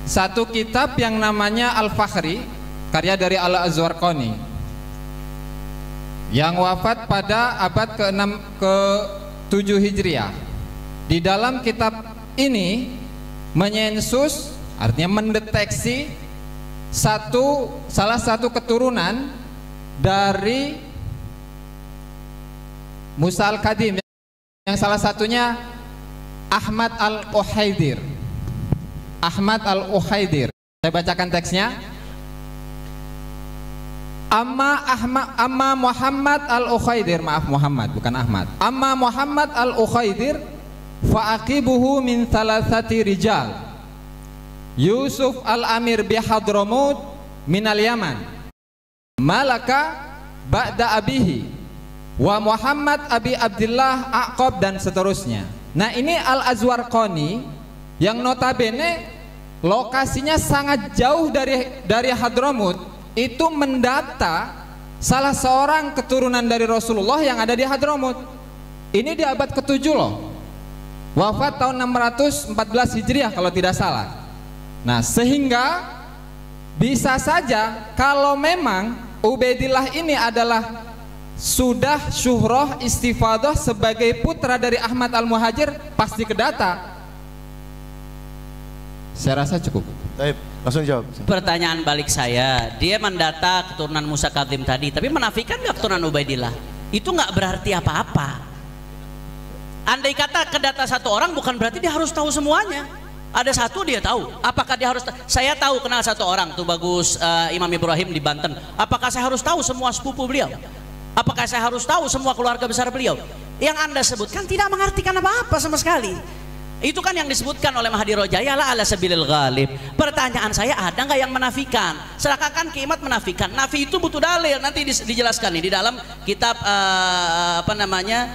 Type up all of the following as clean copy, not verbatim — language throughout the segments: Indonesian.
satu kitab yang namanya Al-Fakhri, karya dari Al-Azwarqani, yang wafat pada abad ke-6 ke-7 Hijriah. Di dalam kitab ini menyensus, artinya mendeteksi salah satu keturunan dari Musa Al-Kadim, yang salah satunya Ahmad Al-Ukhaidir. Ahmad Al-Ukhaidir. Saya bacakan teksnya. Amma Muhammad Al-Ukhaidir, maaf Muhammad bukan Ahmad. Amma Muhammad Al-Ukhaidir fa'aqibuhu min thalathati rijal. Yusuf Al-Amir bihadramut minal Yaman. Malaka ba'da abihi wa Muhammad Abi Abdullah Aqab, dan seterusnya. Nah, ini Al-Azwarqani yang notabene lokasinya sangat jauh dari Hadramut, itu mendata salah seorang keturunan dari Rasulullah yang ada di Hadramut. Ini di abad ke-7 loh, wafat tahun 614 Hijriah kalau tidak salah. Nah, sehingga bisa saja kalau memang Ubaidillah ini adalah sudah syuhrah istifadah sebagai putra dari Ahmad Al-Muhajir, pasti kedata. Saya rasa cukup. Baik, langsung jawab. Pertanyaan balik saya, dia mendata keturunan Musa Kadzim tadi, tapi menafikan nggak keturunan Ubaidillah? Itu nggak berarti apa-apa. Andai kata kedata satu orang, bukan berarti dia harus tahu semuanya. Ada satu dia tahu. Apakah dia harus? Saya tahu kenal satu orang tuh bagus, Imam Ibrahim di Banten. Apakah saya harus tahu semua sepupu beliau? Apakah saya harus tahu semua keluarga besar beliau? Yang Anda sebutkan tidak mengartikan apa-apa sama sekali. Itu kan yang disebutkan oleh Mahdi Rojaya lah ala sabilil ghalib. Pertanyaan saya, ada nggak yang menafikan? Seakan-akan Kimat menafikan. Nafi itu butuh dalil. Nanti dijelaskan nih di dalam kitab apa namanya,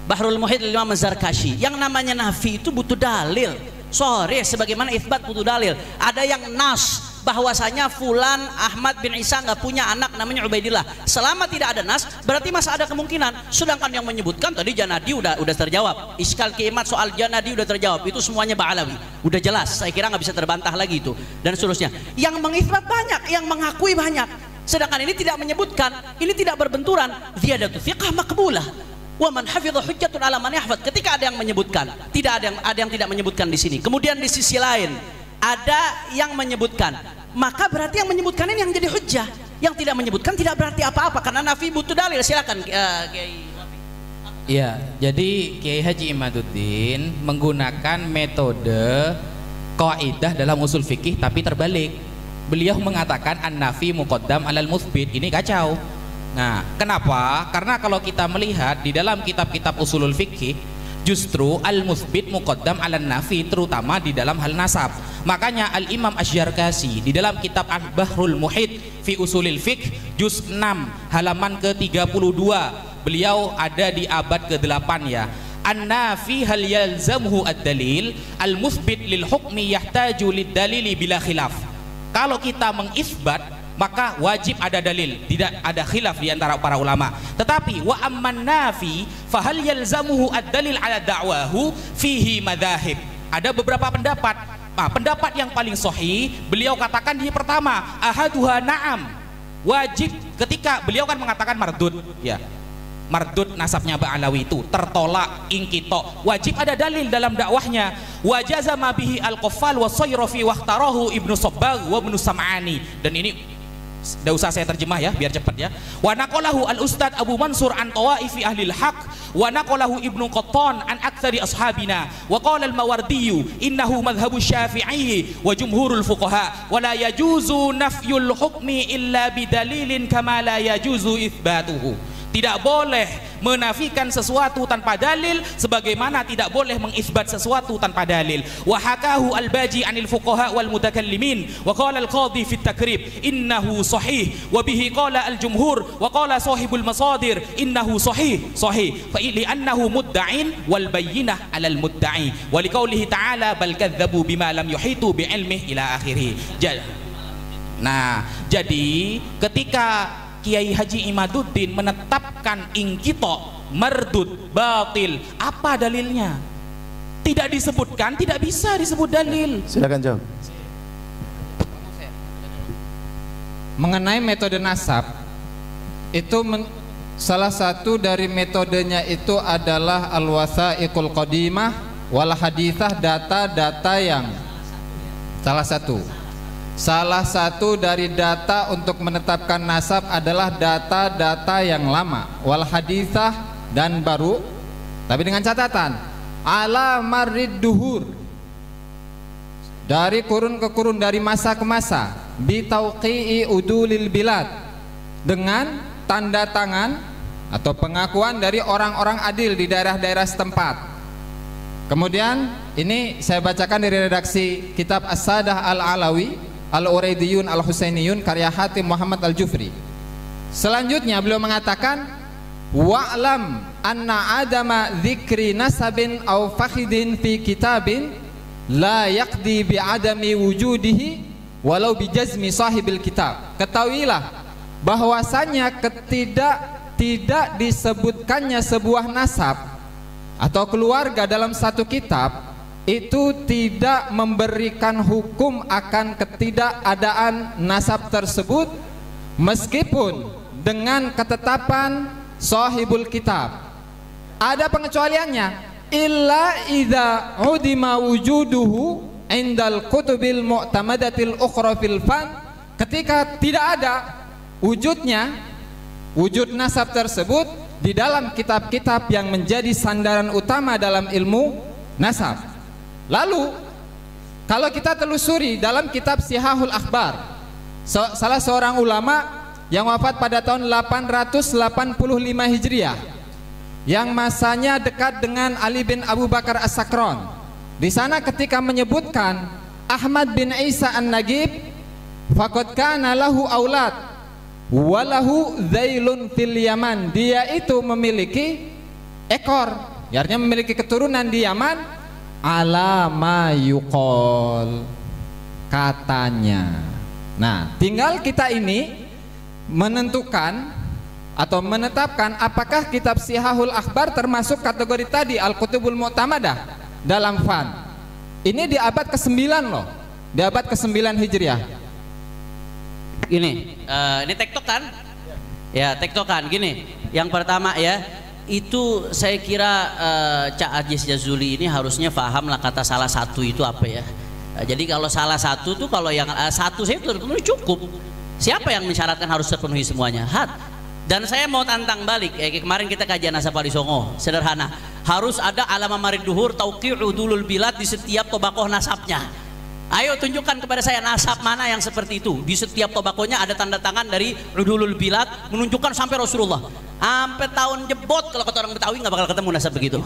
Bahrul Muhit lil Imam Az-Zarkashi. Yang namanya nafi itu butuh dalil. Sorry, sebagaimana itsbat butuh dalil. Ada yang nas bahwasanya fulan Ahmad bin Isa nggak punya anak namanya Ubaidillah. Selama tidak ada nas, berarti masih ada kemungkinan. Sedangkan yang menyebutkan tadi Janadi udah terjawab. Iskal Kimat soal Janadi udah terjawab. Itu semuanya Ba'alawi. Udah jelas. Saya kira nggak bisa terbantah lagi itu dan seterusnya. Yang mengitsbat banyak, yang mengakui banyak. Sedangkan ini tidak menyebutkan, ini tidak berbenturan. Ziyadatu thiqah maqbulah. Wa man hafidha hujjatun ala man yahfad. Ketika ada yang menyebutkan, tidak ada yang tidak menyebutkan di sini. Kemudian di sisi lain ada yang menyebutkan, maka berarti yang menyebutkan ini yang jadi hujjah. Yang tidak menyebutkan tidak berarti apa-apa karena nafi butuh dalil. Silakan Kiai. Iya, jadi Kiai Haji Imaduddin menggunakan metode kaidah dalam usul fikih tapi terbalik. Beliau mengatakan an-nafi muqaddam alal mutsbit. Ini kacau. Nah, kenapa? Karena kalau kita melihat di dalam kitab-kitab usulul fikih, justru al-mutsbit muqaddam ala nafi, terutama di dalam hal nasab. Makanya Al-Imam Asy-Syarkashi di dalam kitab Al-Bahrul Muhit fi Usulil Fiqh juz 6 halaman ke-32, beliau ada di abad ke-8 ya. An-nafi hal yalzamhu ad-dalil, al-mutsbit lil hukmi yahtaju lid-dalili bila khilaf. Kalau kita mengisbat maka wajib ada dalil, tidak ada khilaf di antara para ulama. Tetapi wa amman nafi fahal yalzamuhu ad-dalil ala da'wahu fihi madzahib. Ada beberapa pendapat. Nah, pendapat yang paling sahih beliau katakan di pertama, ahaduha na'am. Wajib, ketika beliau kan mengatakan mardud ya. Mardud nasabnya Ba'alawi itu tertolak, ingkito, wajib ada dalil dalam dakwahnya. Wajazama bihi al-Qaffal wa Sayrafi wa ikhtarahu Ibnu Sabbagh wa Ibnu Sam'ani. Dan ini tidak usah saya terjemah ya biar cepat ya. Wa naqalahu al-Ustad Abu Mansur an tawaifi ahlil haq wa naqalahu Ibnu Qattan an aktsari ashabina wa qala al-Mawardi innahu madhhabu Syafi'i wa jumhurul fuqaha wa la yajuzu nafyul hukmi illa bidalilin kama la yajuzu itsbatuhu. Tidak boleh menafikan sesuatu tanpa dalil sebagaimana tidak boleh mengisbat sesuatu tanpa dalil. Wa hakahu al-Baji 'anil fuqaha wal mutakallimin wa qala al-Qadhi fi at-Takrib innahu sahih wa bihi qala al-jumhur wa qala sahibul masadir innahu sahih fa li'annahu mudda'in wal bayyinah 'alal mudda'i wa liqaulihi ta'ala bal kadzdzabu bima lam yuhitu bi ilmihi ila akhirih. Nah, jadi ketika Kiai Haji Imaduddin menetapkan ingkito, mardud, batil, apa dalilnya? Tidak disebutkan, tidak bisa disebut dalil. Silakan jawab. mengenai metode nasab itu salah satu dari metodenya itu adalah al-wasaiqul qadimah wal hadithah, data-data yang salah satu dari data untuk menetapkan nasab adalah data-data yang lama, wal hadithah, dan baru, tapi dengan catatan ala marrid duhur, dari kurun ke kurun, dari masa ke masa, bitauqi'i udulil bilad, dengan tanda tangan atau pengakuan dari orang-orang adil di daerah-daerah setempat. Kemudian ini saya bacakan dari redaksi kitab As-Sadah Al-Alawi Al-Uraidiyun Al-Husainiyun karya Hatim Muhammad Al-Jufri. Selanjutnya beliau mengatakan, wa'lam anna adama dzikri nasabin aw fakhidin fi kitabin la yaqdi bi adami wujudihi walau bi jazmi sahibil kitab. Ketahuilah bahwasanya tidak disebutkannya sebuah nasab atau keluarga dalam satu kitab itu tidak memberikan hukum akan ketidakadaan nasab tersebut meskipun dengan ketetapan sahibul kitab. Ada pengecualiannya, illa idza udima wujuduhu indal kutubil mu'tamadatil ukhra fil fan, ketika tidak ada wujud nasab tersebut di dalam kitab-kitab yang menjadi sandaran utama dalam ilmu nasab. Lalu kalau kita telusuri dalam kitab Sihahul Akhbar, salah seorang ulama yang wafat pada tahun 885 Hijriah, yang masanya dekat dengan Ali bin Abu Bakar As-Sakron, di sana ketika menyebutkan Ahmad bin Isa An-Nagib, faqad kana lahu aulad walahu zailun fil Yaman, dia itu memiliki ekor, artinya memiliki keturunan di Yaman, ala ma yuqol, katanya. Nah, tinggal kita ini menentukan atau menetapkan apakah kitab Sihahul Akhbar termasuk kategori tadi Al-Kutubul Mu'tamadah dalam fan. Ini di abad ke-9 loh, di abad ke-9 Hijriah. Ini tektokan, ya tektokan. Gini, yang pertama ya, itu saya kira Cak Aziz Jazuli ini harusnya paham lah kata salah satu itu apa ya. Jadi kalau salah satu tuh, kalau yang satu saya terpenuhi cukup. Siapa yang mensyaratkan harus terpenuhi semuanya? Dan saya mau tantang balik, kemarin kita kajian nasab Wali Songo, sederhana. Harus ada alama marid duhur tauqi'u udulul bilad di setiap tobakoh nasabnya. Ayo tunjukkan kepada saya nasab mana yang seperti itu. Di setiap tobakohnya ada tanda tangan dari udulul bilad menunjukkan sampai Rasulullah. Sampai tahun jebot, kalau kata orang Betawi nggak bakal ketemu nasab begitu.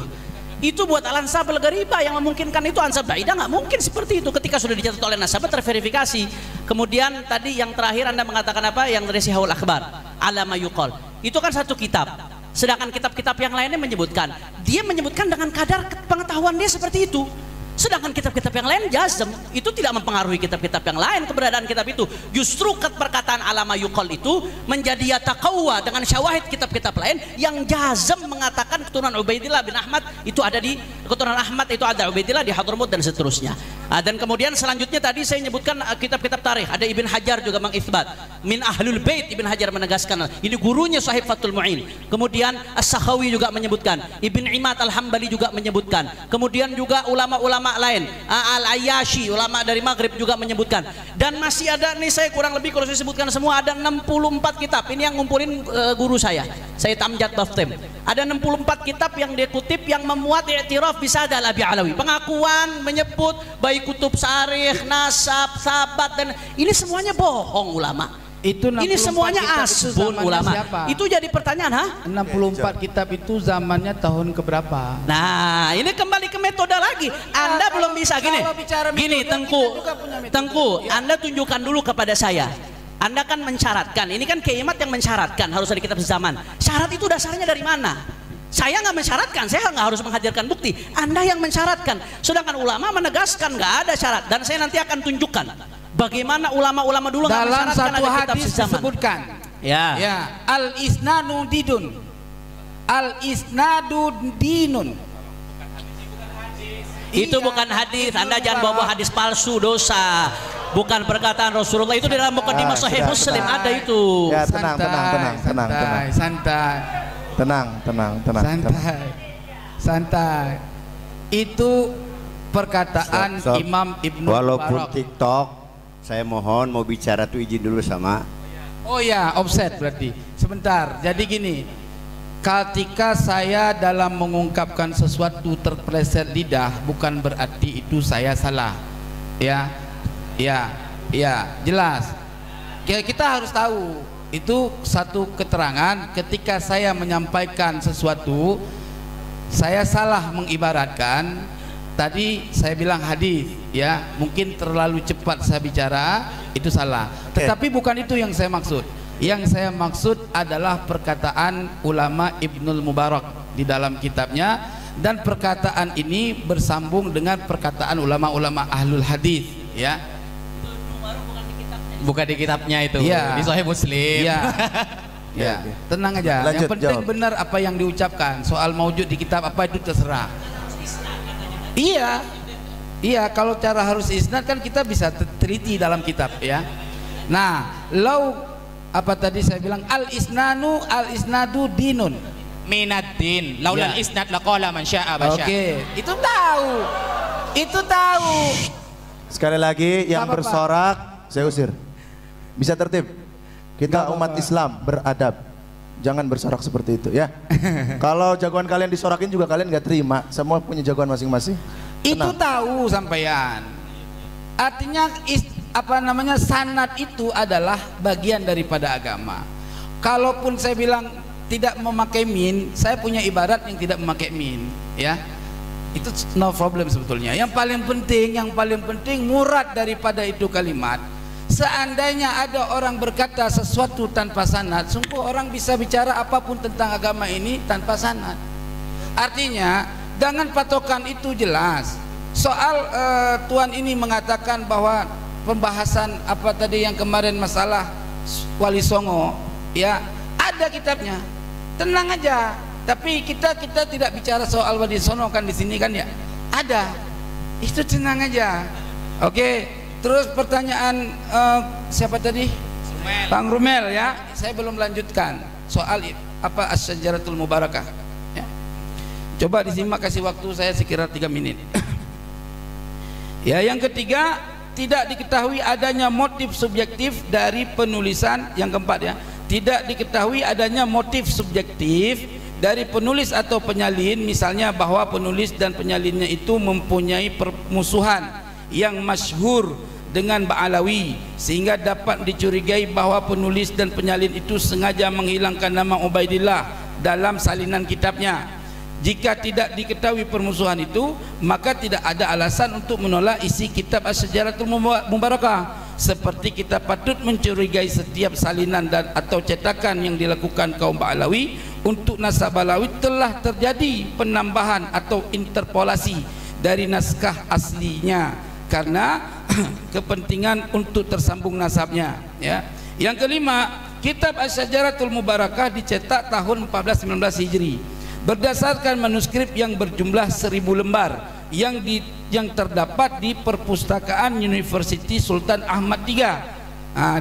Itu buat al-ansab al-gharibah yang memungkinkan itu, ansab baidah nggak mungkin seperti itu ketika sudah dicatat oleh nasabah terverifikasi. Kemudian tadi yang terakhir Anda mengatakan apa? Yang dari Sihahul Akhbar, alama yuqal. Itu kan satu kitab. Sedangkan kitab-kitab yang lainnya menyebutkan, dia menyebutkan dengan kadar pengetahuan dia seperti itu. Sedangkan kitab-kitab yang lain jazm, itu tidak mempengaruhi kitab-kitab yang lain keberadaan kitab itu. Justru perkataan alama yuqal itu menjadi yataqawwa dengan syawahid kitab-kitab lain yang jazm mengatakan keturunan Ubaidillah bin Ahmad itu ada di keturunan Ahmad itu ada Ubaidillah di Hadramut dan seterusnya. Dan kemudian selanjutnya tadi saya menyebutkan kitab-kitab tarikh, ada Ibn Hajar juga mengitsbat min ahlul bait. Ibn Hajar menegaskan, ini gurunya Sahib Fathul Mu'in. Kemudian As-Sakhawi juga menyebutkan, Ibn Imad Al-Hambali juga menyebutkan, kemudian juga ulama-ulama lain, Al-Ayyashi ulama dari Maghrib juga menyebutkan. Dan masih ada nih, saya kurang lebih kalau saya sebutkan semua ada 64 kitab. Ini yang ngumpulin guru saya Tamjad Baftem. Ada 64 kitab yang dia kutip yang memuat i'tiraf bisadal Abi Alawi, pengakuan menyebut baik kutub sarikh, nasab, sabat, dan ini semuanya bohong ulama. Ini semuanya asbun ulama. Siapa? Itu jadi pertanyaan, 64 kitab itu zamannya tahun keberapa? Nah, ini kembali ke metode lagi. Anda belum bisa gini. Gini, Tengku, Anda tunjukkan dulu kepada saya. Anda kan mensyaratkan, ini kan Kiaimat yang mensyaratkan harus ada kitab sezaman. Syarat itu dasarnya dari mana? Saya nggak mensyaratkan, saya nggak harus menghadirkan bukti. Anda yang mensyaratkan. Sedangkan ulama menegaskan nggak ada syarat. Dan saya nanti akan tunjukkan bagaimana ulama-ulama dulu nggak mensyaratkan ada kitab sezaman. Disebutkan, ya, al-isnadu didun, al-isnadu dinun. Itu bukan hadis. Anda jangan bawa hadis palsu, dosa. Bukan perkataan Rasulullah, itu di dalam mukadimah Sahih Muslim ada itu. Ya, tenang. Santai. Itu perkataan Stop. Imam Ibnu Walaupun Mubarak. TikTok, saya mohon mau bicara tuh izin dulu sama. Oh ya, offset berarti. Sebentar. Jadi gini, ketika saya dalam mengungkapkan sesuatu terpeleset lidah, bukan berarti itu saya salah. Ya, jelas. Kita harus tahu itu satu keterangan. Ketika saya menyampaikan sesuatu, saya salah mengibaratkan. Tadi saya bilang hadis, ya, mungkin terlalu cepat saya bicara, itu salah. Tetapi bukan itu yang saya maksud. Yang saya maksud adalah perkataan ulama Ibnul Mubarak di dalam kitabnya, dan perkataan ini bersambung dengan perkataan ulama-ulama ahlul hadis, ya. Bukan di kitabnya itu, Ya. di Sahih Muslim. Ya. Ya, tenang aja. Lanjut, Yang penting jawab. benar apa yang diucapkan. Soal maujud di kitab apa itu terserah. Iya, kalau cara harus isnad kan kita bisa teliti dalam kitab, ya. Nah, apa tadi saya bilang al isnadu dinun Minaddin, laulal Ya. isnad laqala man syaa basya. Oke, itu tahu. Sekali lagi yang Apa-apa. bersorak saya usir. Bisa tertib. Kita Nggak umat apa-apa. Islam beradab. Jangan bersorak seperti itu, ya. Kalau jagoan kalian disorakin juga kalian nggak terima. Semua punya jagoan masing-masing. Itu Tenang. tahu sampean. Artinya sanad itu adalah bagian daripada agama. Kalaupun saya bilang tidak memakai min, saya punya ibarat yang tidak memakai min, ya. Itu no problem sebetulnya. Yang paling penting murad daripada itu kalimat. Seandainya ada orang berkata sesuatu tanpa sanad, sungguh orang bisa bicara apapun tentang agama ini tanpa sanad. Artinya dengan patokan itu jelas. Soal Tuan ini mengatakan bahwa pembahasan apa tadi yang kemarin masalah Wali Songo, ya, ada kitabnya. Tenang aja. Tapi kita tidak bicara soal Wali Songo kan di sini kan, ya. Ada. Itu tenang aja. Oke. Terus pertanyaan siapa tadi? Bang Rumel, ya. Saya belum lanjutkan soal apa Asy-Syajaratul Mubarakah. Ya. Coba disimak, kasih waktu saya sekira 3 menit. Ya, yang ketiga, tidak diketahui adanya motif subjektif dari penulisan. Yang keempat, ya, tidak diketahui adanya motif subjektif dari penulis atau penyalin, misalnya bahwa penulis dan penyalinnya itu mempunyai permusuhan yang masyhur dengan Ba'alawi, sehingga dapat dicurigai bahwa penulis dan penyalin itu sengaja menghilangkan nama Ubaidillah dalam salinan kitabnya. Jika tidak diketahui permusuhan itu, maka tidak ada alasan untuk menolak isi kitab Asy-Syajaratul Mubarakah. Seperti kita patut mencurigai setiap salinan dan atau cetakan yang dilakukan kaum Ba'alawi untuk nasab Ba'alawi telah terjadi penambahan atau interpolasi dari naskah aslinya karena kepentingan untuk tersambung nasabnya, ya. Yang kelima, kitab Asy-Syajaratul Mubarakah dicetak tahun 1419 Hijri berdasarkan manuskrip yang berjumlah 1000 lembar yang terdapat di perpustakaan University Sultan Ahmad III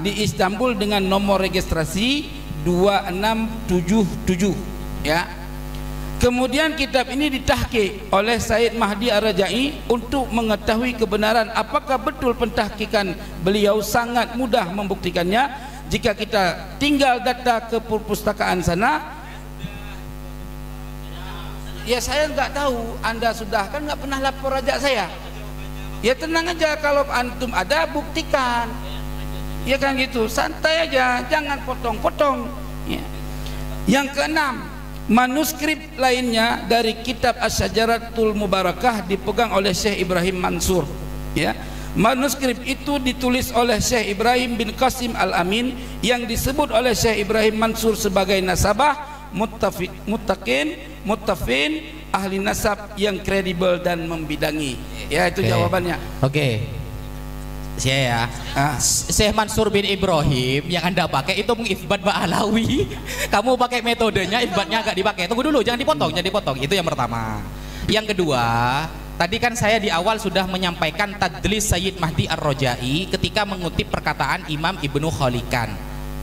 di Istanbul dengan nomor registrasi 2677, ya. Kemudian kitab ini ditahqiq oleh Said Mahdi Ar-Rajai. Untuk mengetahui kebenaran apakah betul pentahqiqan beliau, sangat mudah membuktikannya jika kita tinggal data ke perpustakaan sana. Ya, saya nggak tahu, Anda sudah kan nggak pernah lapor ajak saya. Ya, tenang aja, kalau antum ada buktikan. Ya kan gitu, santai aja, jangan potong-potong, ya. Yang keenam, manuskrip lainnya dari kitab Asy-Syajaratul Mubarakah dipegang oleh Syekh Ibrahim Mansur, ya. Manuskrip itu ditulis oleh Syekh Ibrahim bin Qasim Al-Amin yang disebut oleh Syekh Ibrahim Mansur sebagai nasabah muttafin ahli nasab yang kredibel dan membidangi. Ya, itu jawabannya. Oke. Saya ya. Syekh Mansur bin Ibrahim yang Anda pakai itu mengisbat Ba'alawi. Kamu pakai metodenya, isbatnya agak dipakai. Tunggu dulu, jangan dipotong. Itu yang pertama. Yang kedua, tadi kan saya di awal sudah menyampaikan tadlis Sayyid Mahdi Ar-Rajai ketika mengutip perkataan Imam Ibnu Khalikan.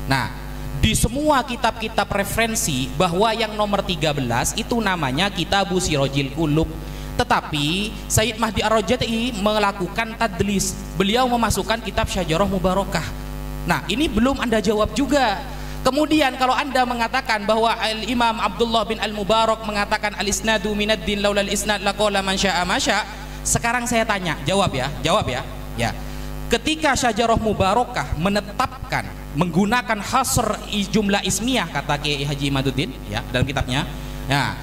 Nah, di semua kitab-kitab referensi bahwa yang nomor 13 itu namanya Kitabu Sirajil Qulub. Tetapi Sayyid Mahdi Ar-Rajai melakukan tadlis. Beliau memasukkan kitab Syajarah Mubarakah. Nah, ini belum Anda jawab juga. Kemudian kalau Anda mengatakan bahwa Imam Abdullah bin Al-Mubarak mengatakan al-isnadu minad-din laulal isnad laqala man syaa ma syaa. Sekarang saya tanya, jawab ya. Ya. Ketika Syajarah Mubarakah menetapkan menggunakan hasr jumlah ismiyah kata Kiai Haji Imaduddin ya dalam kitabnya. Nah,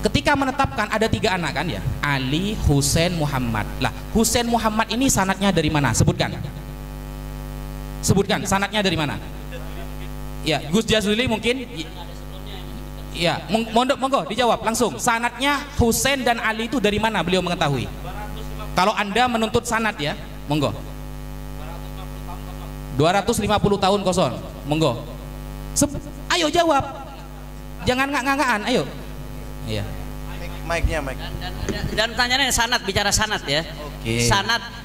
ketika menetapkan ada 3 anak kan ya, Ali, Husain, Muhammad. Lah, Husain Muhammad ini sanadnya dari mana? Sebutkan sanadnya dari mana? Ya, Gus Jazuli mungkin. Ya, monggo dijawab langsung. Sanadnya Husain dan Ali itu dari mana beliau mengetahui? Kalau Anda menuntut sanad ya, monggo. 250 tahun kosong. Monggo. Ayo jawab. Jangan ngak-ngakan, ayo. Iya. Mic-nya. Dan pertanyaannya sanad, bicara sanad ya. Oke. Sanad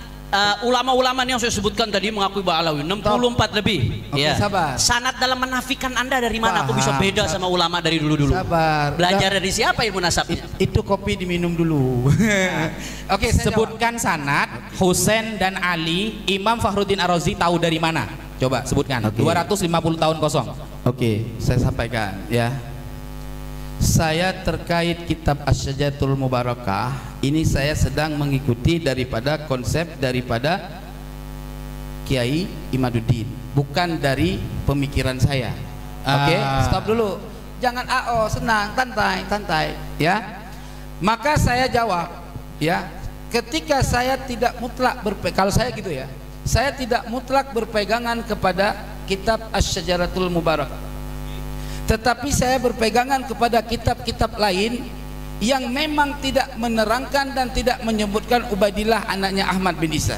ulama-ulama yang saya sebutkan tadi mengakui Ba'alawi 64 lebih. Oke, Ya. sabar. Sanad dalam menafikan Anda dari mana? Aku bisa Paham, beda sama ulama dari dulu-dulu. Sabar. Belajar dari siapa ilmu nasabnya? Itu kopi diminum dulu. Oke, saya Sebutkan sanad Husain dan Ali. Imam Fakhruddin Ar-Razi tahu dari mana? Coba sebutkan. Oke. 250 tahun kosong. Oke, saya sampaikan ya. Saya terkait kitab Asy-Syajaratul Mubarakah ini saya sedang mengikuti daripada konsep daripada Kiai Imaduddin, bukan dari pemikiran saya. Oke, stop dulu. Jangan senang, santai ya. Maka saya jawab ya, ketika saya tidak mutlak kalau saya gitu ya, saya tidak mutlak berpegangan kepada kitab Asy-Syajaratul Mubarakah. Tetapi saya berpegangan kepada kitab-kitab lain yang memang tidak menerangkan dan tidak menyebutkan Ubaidillah anaknya Ahmad bin Isa.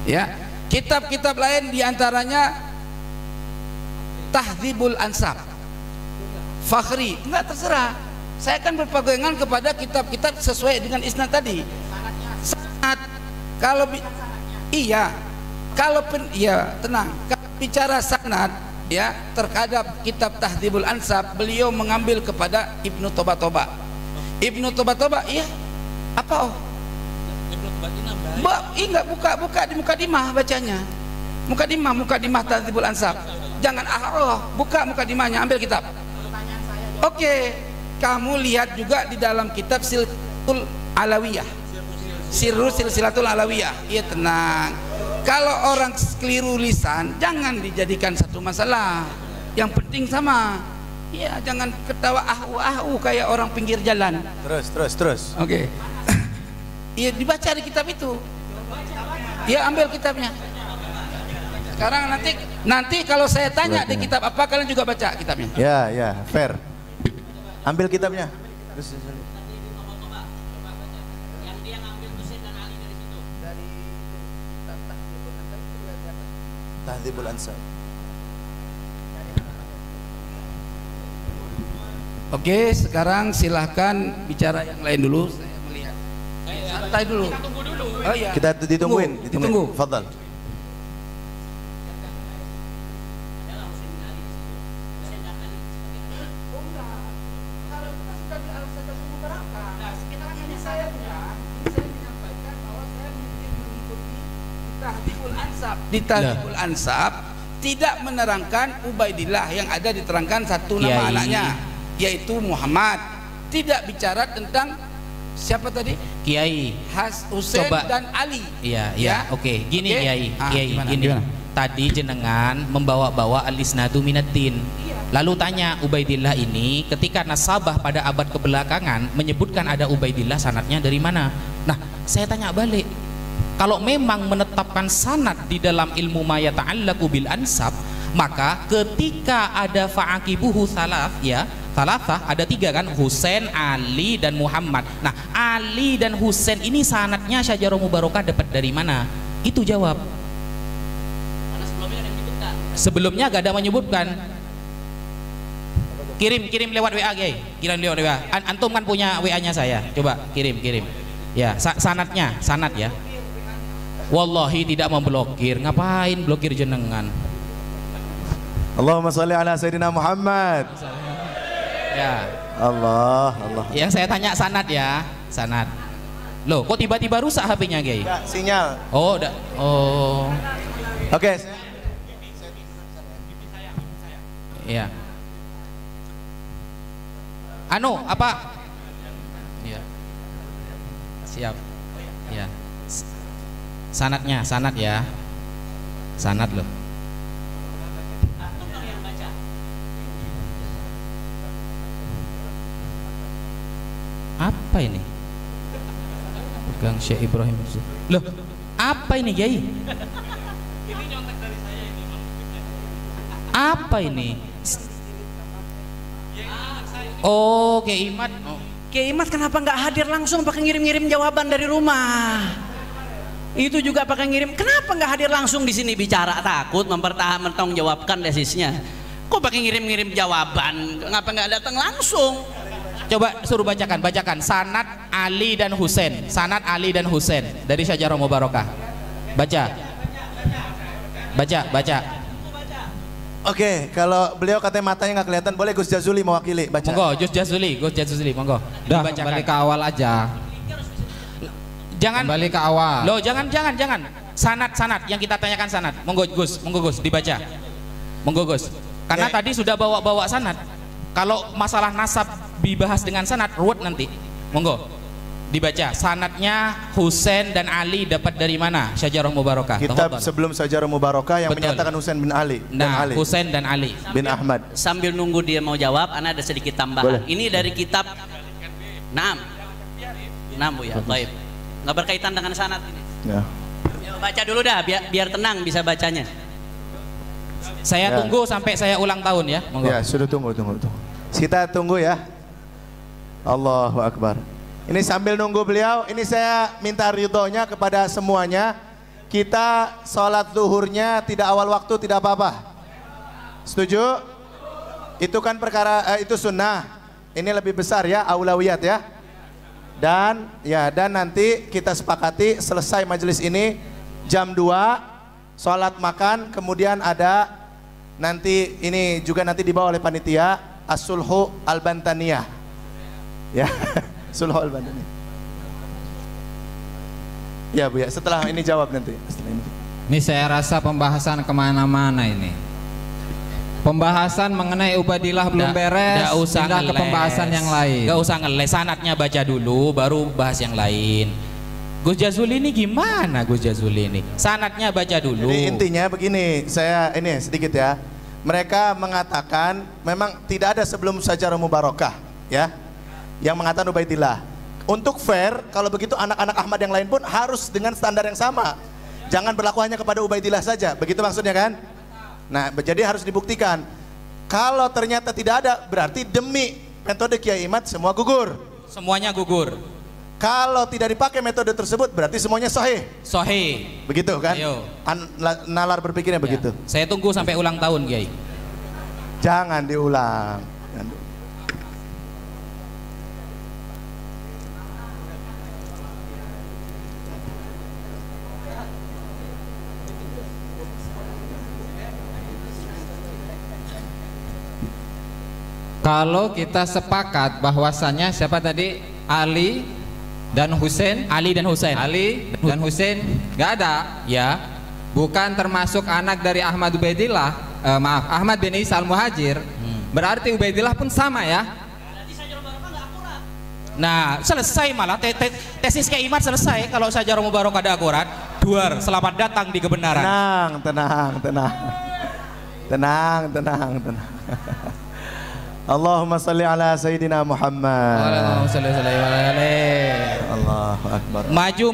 Ya, kitab-kitab lain diantaranya Tahdzibul Ansab, Fakhri, enggak terserah. Saya kan berpegangan kepada kitab-kitab sesuai dengan isnad tadi. Sanad, kalau tenang. Kalau bicara sanad ya, terhadap kitab Tahdzibul Ansab beliau mengambil kepada Ibnu Toba. Ibnu Toba iya apa enggak buka di mukadimah bacanya. Mukadimah Tahdzibul Ansab. Jangan buka mukadimahnya, ambil kitab. Oke, kamu lihat juga di dalam kitab Silsilatul Alawiyah. Silsilatul Alawiyah. Iya, tenang. Kalau orang keliru lisan jangan dijadikan satu masalah. Yang penting sama. Ya, jangan ketawa ahu kayak orang pinggir jalan. Terus. Oke. Iya, dibaca di kitab itu. Ya, ambil kitabnya. Sekarang nanti kalau saya tanya di kitab apa, kalian juga baca kitabnya. Ya, fair. Ambil kitabnya. Terus Tahdzibul Ansab. Oke, sekarang silahkan bicara yang lain dulu. Saya melihat. Santai dulu. Kita tunggu dulu. Oh iya. Kita ditungguin. Fadhal. Di Tahdzibul Ansab tidak menerangkan Ubaidillah, yang ada diterangkan satu nama anaknya yaitu Muhammad. Tidak bicara tentang siapa tadi? Kiai Husain dan Ali. Iya. Oke. Gini okay. Kiai, gini. Tadi jenengan membawa-bawa al-isnadu minad-din. Lalu tanya Ubaidillah ini ketika nasabah pada abad kebelakangan menyebutkan ada Ubaidillah, sanadnya dari mana? Nah, saya tanya balik. Kalau memang menetapkan sanad di dalam ilmu ma yata'allaqu bil ansab, maka ketika ada fa'aqibuhu salaf ya, salasah ada 3 kan, Husain, Ali dan Muhammad. Nah, Ali dan Husain ini sanadnya Syajarah Mubarakah dapat dari mana? Itu jawab. Karena sebelumnya ada yang menyebutkan. Sebelumnya gak ada menyebutkan. Kirim lewat WA, Kiai. Kirim lewat WA. Antum kan punya WA-nya saya. Coba kirim. Ya, sanatnya, sanat ya. Wallahi tidak memblokir. Ngapain blokir jenengan? Allahumma sholli ala Sayyidina Muhammad. Ya. Allah. Yang saya tanya sanat ya, sanat. Loh, kok tiba-tiba rusak HP-nya, Kiai? Enggak, sinyal. Oh, udah. Oh. Oke. Iya. Anu, apa? Iya. Siap. Iya. Sanatnya, sanat ya. Sanat loh. Apa ini? Pegang Syekh Ibrahim. Loh, apa ini, Kiai? Ini nyontek dari saya ini. Apa ini? Oh, Kiai Imat. Kiai Imat kenapa nggak hadir langsung pakai ngirim-ngirim jawaban dari rumah? Itu juga pakai ngirim. Kenapa nggak hadir langsung di sini bicara? Takut mentang jawabkan tesisnya. Kok pakai ngirim-ngirim jawaban? Kenapa nggak datang langsung? Coba suruh bacakan sanad Ali dan Husain, sanad Ali dan Husain dari Syajarah Mubarakah. Baca. Oke, kalau beliau katanya matanya nggak kelihatan, boleh Gus Jazuli mewakili baca. Monggo, Gus Jazuli, monggo. Dah, Dibacakan. kembali ke awal aja. Jangan Kembali ke awal. Loh, jangan. Sanad yang kita tanyakan sanad. Monggo Gus, dibaca. Monggo Gus. Karena Ya. tadi sudah bawa sanad. Kalau masalah nasab dibahas dengan sanad ruwet nanti. Monggo. Dibaca. Sanadnya Husain dan Ali dapat dari mana? Syajarah Mubarakah. Kitab Tafadhal. sebelum Syajarah Mubarakah yang Betul. menyatakan Husain bin Ali Nah, dan Ali Husain dan Ali. bin Ahmad. Sambil nunggu dia mau jawab, ana ada sedikit tambahan. Boleh. Ini dari kitab Naam Bu ya. Baik. Nggak berkaitan dengan sanad ini. Ya. Yuk, baca dulu dah biar tenang bisa bacanya. Saya Ya. tunggu sampai saya ulang tahun ya. Monggo. Ya, sudah tunggu. Kita tunggu ya. Allahu Akbar. Ini sambil nunggu beliau, ini saya minta ridhonya kepada semuanya. Kita sholat zuhurnya tidak awal waktu, tidak apa-apa. Setuju? Itu kan perkara, itu sunnah. Ini lebih besar ya, aulawiyat ya. Dan nanti kita sepakati selesai majelis ini jam 2 sholat makan, kemudian ada nanti ini juga nanti dibawa oleh panitia as-sulhu al-bantaniyah ya. Sulhu al-bantaniyah ya Bu ya, setelah ini jawab nanti. Ini saya rasa pembahasan kemana-mana ini. Pembahasan mengenai Ubaidillah belum beres, Nggak usah pindah ke ngeles. pembahasan yang lain. Nggak usah ngeles, sanatnya baca dulu baru bahas yang lain. Gus Jazuli ini gimana Gus Jazuli ini? Sanatnya baca dulu. Jadi intinya begini, saya ini sedikit ya. Mereka mengatakan memang tidak ada sebelum Syajarah Mubarakah ya, yang mengatakan Ubaidillah. Untuk fair, kalau begitu anak-anak Ahmad yang lain pun harus dengan standar yang sama. Jangan berlaku hanya kepada Ubaidillah saja, begitu maksudnya kan? Nah, jadi harus dibuktikan. Kalau ternyata tidak ada, berarti demi metode Kiai Imat semua gugur. Semuanya gugur. Kalau tidak dipakai metode tersebut, berarti semuanya sahih. Sahih. Begitu kan? Ayo. Nalar berpikirnya begitu. Ya. Saya tunggu sampai ulang tahun, Kiai. Jangan diulang. Kalau kita sepakat bahwasannya siapa tadi? Ali dan Husain. Ali dan Husain. Ali dan Husain nggak ada. Ya. Bukan termasuk anak dari Ahmad Ubaidillah. Ahmad bin Isa al-Muhajir. Berarti Ubaidillah pun sama ya. Nah, selesai malah tesis Kiai Imat selesai kalau Syajarah Mubarakah ada akurat. Duar, selamat datang di kebenaran. Tenang. Allahumma salli ala Sayyidina Muhammad. Allahu Akbar. Allahu Akbar. Maju